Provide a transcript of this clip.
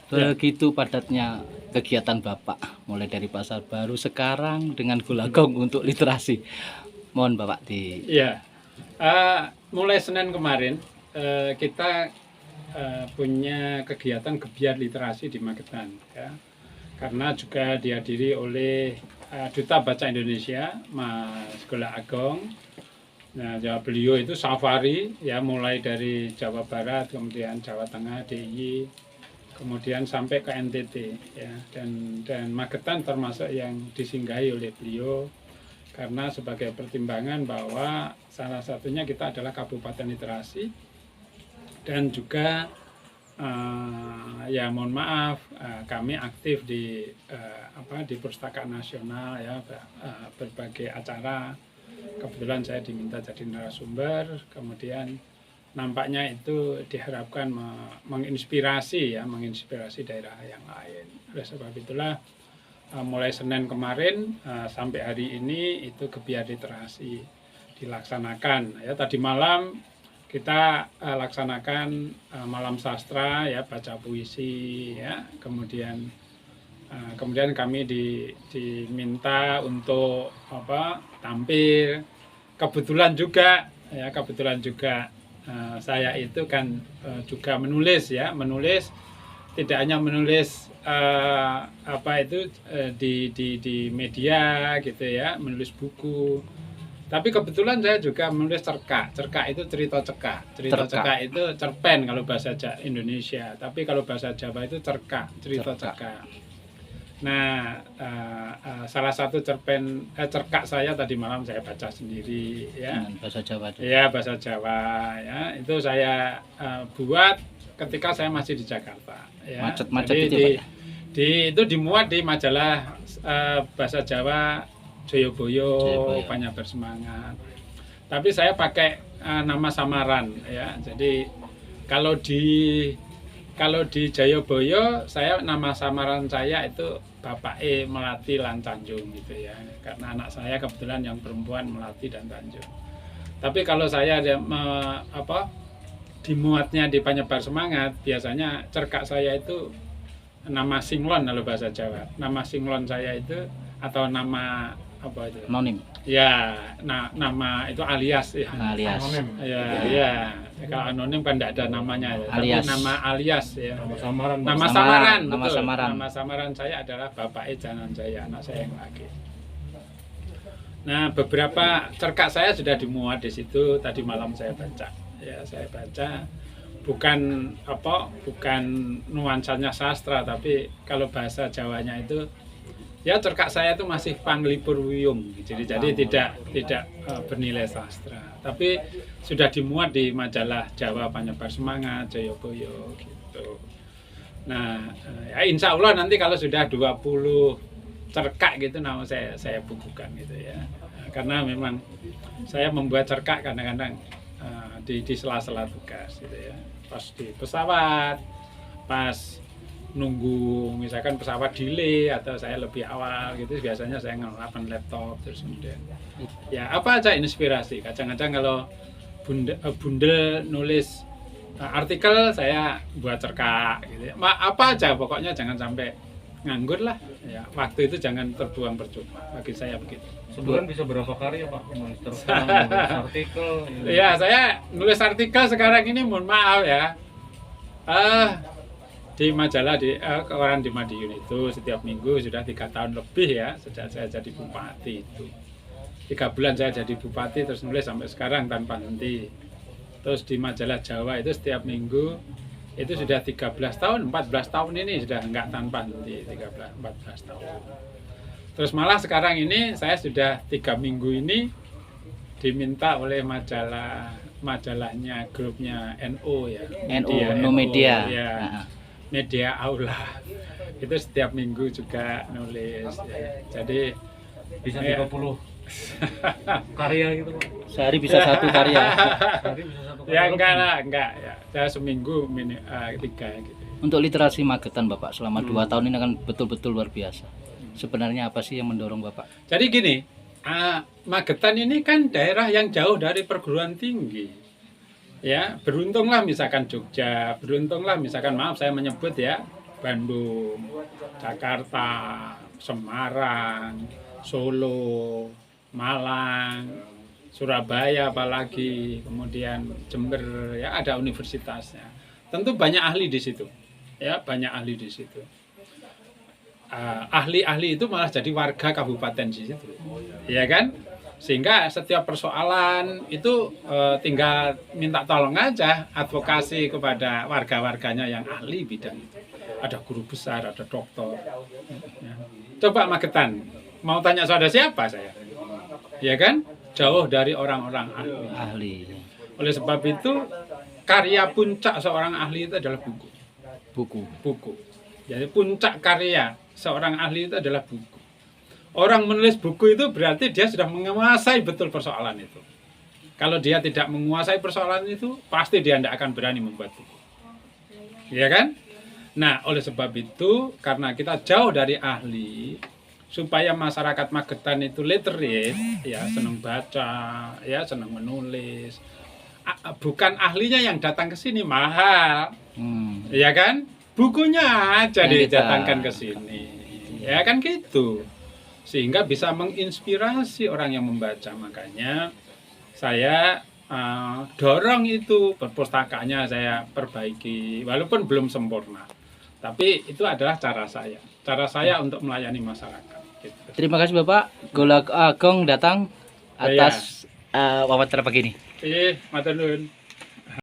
Begitu padatnya kegiatan Bapak, mulai dari pasar baru sekarang dengan Golagong untuk literasi. Mohon Bapak di Ya, mulai Senin kemarin kita punya kegiatan gebiar literasi di Magetan, ya. Karena juga dihadiri oleh Duta Baca Indonesia, Mas Golagong. Nah, beliau itu safari ya, mulai dari Jawa Barat, kemudian Jawa Tengah, DIY, kemudian sampai ke NTT, ya. Dan Magetan termasuk yang disinggahi oleh beliau karena sebagai pertimbangan bahwa salah satunya kita adalah kabupaten literasi dan juga ya mohon maaf kami aktif di Perpustakaan Nasional, ya, berbagai acara. Kebetulan saya diminta jadi narasumber, kemudian nampaknya itu diharapkan menginspirasi daerah yang lain. Oleh sebab itulah mulai Senin kemarin sampai hari ini itu gebiar literasi dilaksanakan, ya. Tadi malam kita laksanakan malam sastra, ya, baca puisi, ya. Kemudian kami diminta untuk tampil. Kebetulan juga saya itu kan juga menulis, ya, tidak hanya menulis di media gitu, ya, menulis buku. Tapi kebetulan saya juga menulis cerkak. Cerkak itu cerita cekak itu cerpen kalau bahasa Indonesia. Tapi kalau bahasa Jawa itu cerkak, cerita cekak. Nah, salah satu cerkak saya tadi malam saya baca sendiri, ya. bahasa Jawa. Ya, bahasa Jawa, ya. Itu saya buat ketika saya masih di Jakarta, ya. Macet-macet itu, Pak. Itu dimuat di majalah bahasa Jawa Joyoboyo, Banyak Bersemangat. Tapi saya pakai nama samaran, ya. Jadi kalau di Joyoboyo, saya nama samaran saya itu Bapak Melati lan Tanjung, gitu, ya. Karena anak saya kebetulan yang perempuan Melati dan Tanjung. Tapi kalau saya dimuatnya di Panyebar Semangat, biasanya cerkak saya itu nama singlon kalau bahasa Jawa. Nama singlon saya itu atau nama apa itu? Anonim. Ya, nama itu alias, ya. Alias. Anonim. Ya. Kalau anonim kan tidak ada namanya, ya. Alias. Tapi nama alias, ya. Nama samaran saya adalah Bapak Janan Jaya, anak saya yang laki. Nah, beberapa cerkak saya sudah dimuat di situ. Tadi malam saya baca. Ya, saya baca bukan nuansanya sastra, tapi kalau bahasa Jawanya itu, ya, cerkak saya itu masih panglipur wiyung, jadi tidak bernilai sastra, tapi sudah dimuat di majalah Jawa Panyebar Semangat, Joyoboyo, gitu. Nah, ya, insya Allah nanti kalau sudah 20 cerkak gitu, nama saya bukukan, gitu, ya. Karena memang saya membuat cerkak kadang-kadang di sela-sela tugas, gitu, ya. Pas di pesawat, pas nunggu misalkan pesawat delay atau saya lebih awal gitu, biasanya saya ngelapan laptop terus kemudian ya apa aja inspirasi. Kadang-kadang kalau bundel nulis artikel, saya buat cerkak, gitu, ya. Apa aja pokoknya jangan sampai nganggur lah, ya. Waktu itu jangan terbuang percuma, bagi saya begitu. Sebulan bisa berapa karya, Pak? Menulis artikel. Ya, saya nulis artikel sekarang ini, mohon maaf, ya. Di majalah koran di Madiun itu setiap minggu sudah 3 tahun lebih, ya, sejak saya jadi bupati itu. 3 bulan saya jadi bupati terus nulis sampai sekarang tanpa henti. Terus di majalah Jawa itu setiap minggu itu sudah 13 tahun, 14 tahun ini sudah enggak tanpa henti, 14 tahun. Terus malah sekarang ini saya sudah 3 minggu ini diminta oleh majalahnya grupnya NO, ya. NO Media. Ya. Media Aula. Itu setiap minggu juga nulis, ya. Jadi bisa 30 karya gitu, Pak. Sehari bisa 1 karya. Ya enggak, ya. Saya seminggu 3, gitu. Untuk literasi Magetan, Bapak, selama 2 tahun ini kan betul-betul luar biasa. Sebenarnya apa sih yang mendorong Bapak? Jadi gini, Magetan ini kan daerah yang jauh dari perguruan tinggi, ya. Beruntunglah misalkan Jogja, beruntunglah misalkan, maaf saya menyebut, ya, Bandung, Jakarta, Semarang, Solo, Malang, Surabaya apalagi, kemudian Jember, ya ada universitasnya. Tentu banyak ahli di situ, ya banyak ahli di situ. Ahli-ahli itu malah jadi warga kabupaten di situ, ya kan? Sehingga setiap persoalan itu tinggal minta tolong aja, advokasi kepada warga-warganya yang ahli bidang itu. Ada guru besar, ada dokter. Ya. Coba Magetan, mau tanya saudara siapa saya? Ya kan? Jauh dari orang-orang ahli. Ahli. Oleh sebab itu, karya puncak seorang ahli itu adalah buku. Buku. Jadi puncak karya seorang ahli itu adalah buku. Orang menulis buku itu berarti dia sudah menguasai betul persoalan itu. Kalau dia tidak menguasai persoalan itu, pasti dia tidak akan berani membuat buku. Ya kan? Nah, oleh sebab itu, karena kita jauh dari ahli, supaya masyarakat Magetan itu literate, ya senang baca, ya senang menulis. Bukan ahlinya yang datang ke sini mahal, ya kan? Bukunya aja didatangkan ke sini, ya kan gitu. Sehingga bisa menginspirasi orang yang membaca. Makanya saya dorong itu, perpustakaannya saya perbaiki, walaupun belum sempurna. Tapi itu adalah cara saya untuk melayani masyarakat. Gitu. Terima kasih Bapak Gula Agong datang atas wawancara pagi ini. Matur nuwun.